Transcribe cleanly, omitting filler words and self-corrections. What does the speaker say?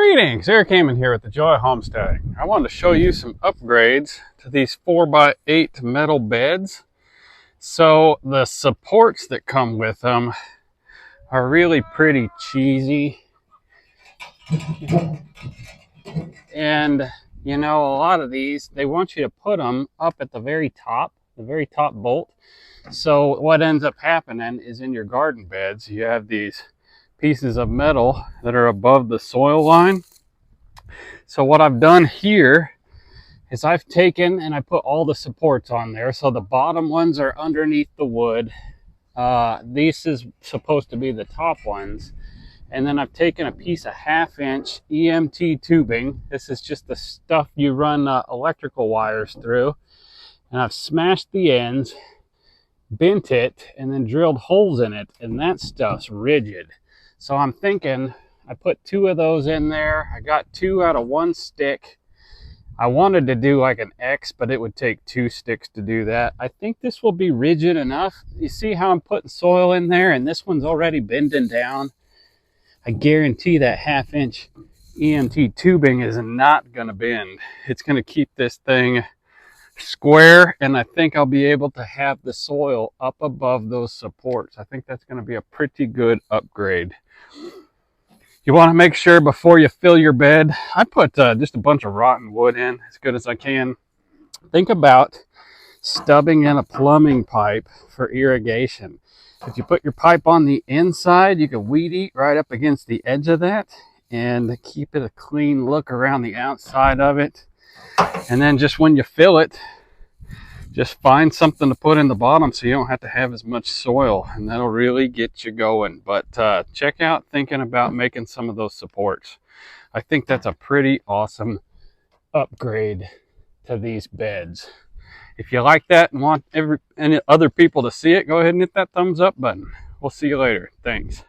Greetings, Eric Heyman here with the Joy Homesteading. I wanted to show you some upgrades to these 4x8 metal beds. So the supports that come with them are really pretty cheesy. And you know, a lot of these, they want you to put them up at the very top bolt. So what ends up happening is in your garden beds, you have these pieces of metal that are above the soil line. So what I've done here is I've taken and I put all the supports on there. So the bottom ones are underneath the wood. This is supposed to be the top ones. And then I've taken a piece of 1/2-inch EMT tubing. This is just the stuff you run electrical wires through. And I've smashed the ends, bent it, and then drilled holes in it. And that stuff's rigid. So I'm thinking I put 2 of those in there. I got 2 out of 1 stick. I wanted to do like an X, but it would take 2 sticks to do that. I think this will be rigid enough. You see how I'm putting soil in there, and this one's already bending down. I guarantee that 1/2-inch EMT tubing is not going to bend. It's going to keep this thing square, and I think I'll be able to have the soil up above those supports. I think that's going to be a pretty good upgrade. You want to make sure before you fill your bed, I put just a bunch of rotten wood in as good as I can. Think about stubbing in a plumbing pipe for irrigation. If you put your pipe on the inside, you can weed eat right up against the edge of that and keep it a clean look around the outside of it. And then just when you fill it, just find something to put in the bottom so you don't have to have as much soil, and that'll really get you going. But check out thinking about making some of those supports. I think that's a pretty awesome upgrade to these beds. If you like that and want any other people to see it, go ahead and hit that thumbs up button. We'll see you later. Thanks.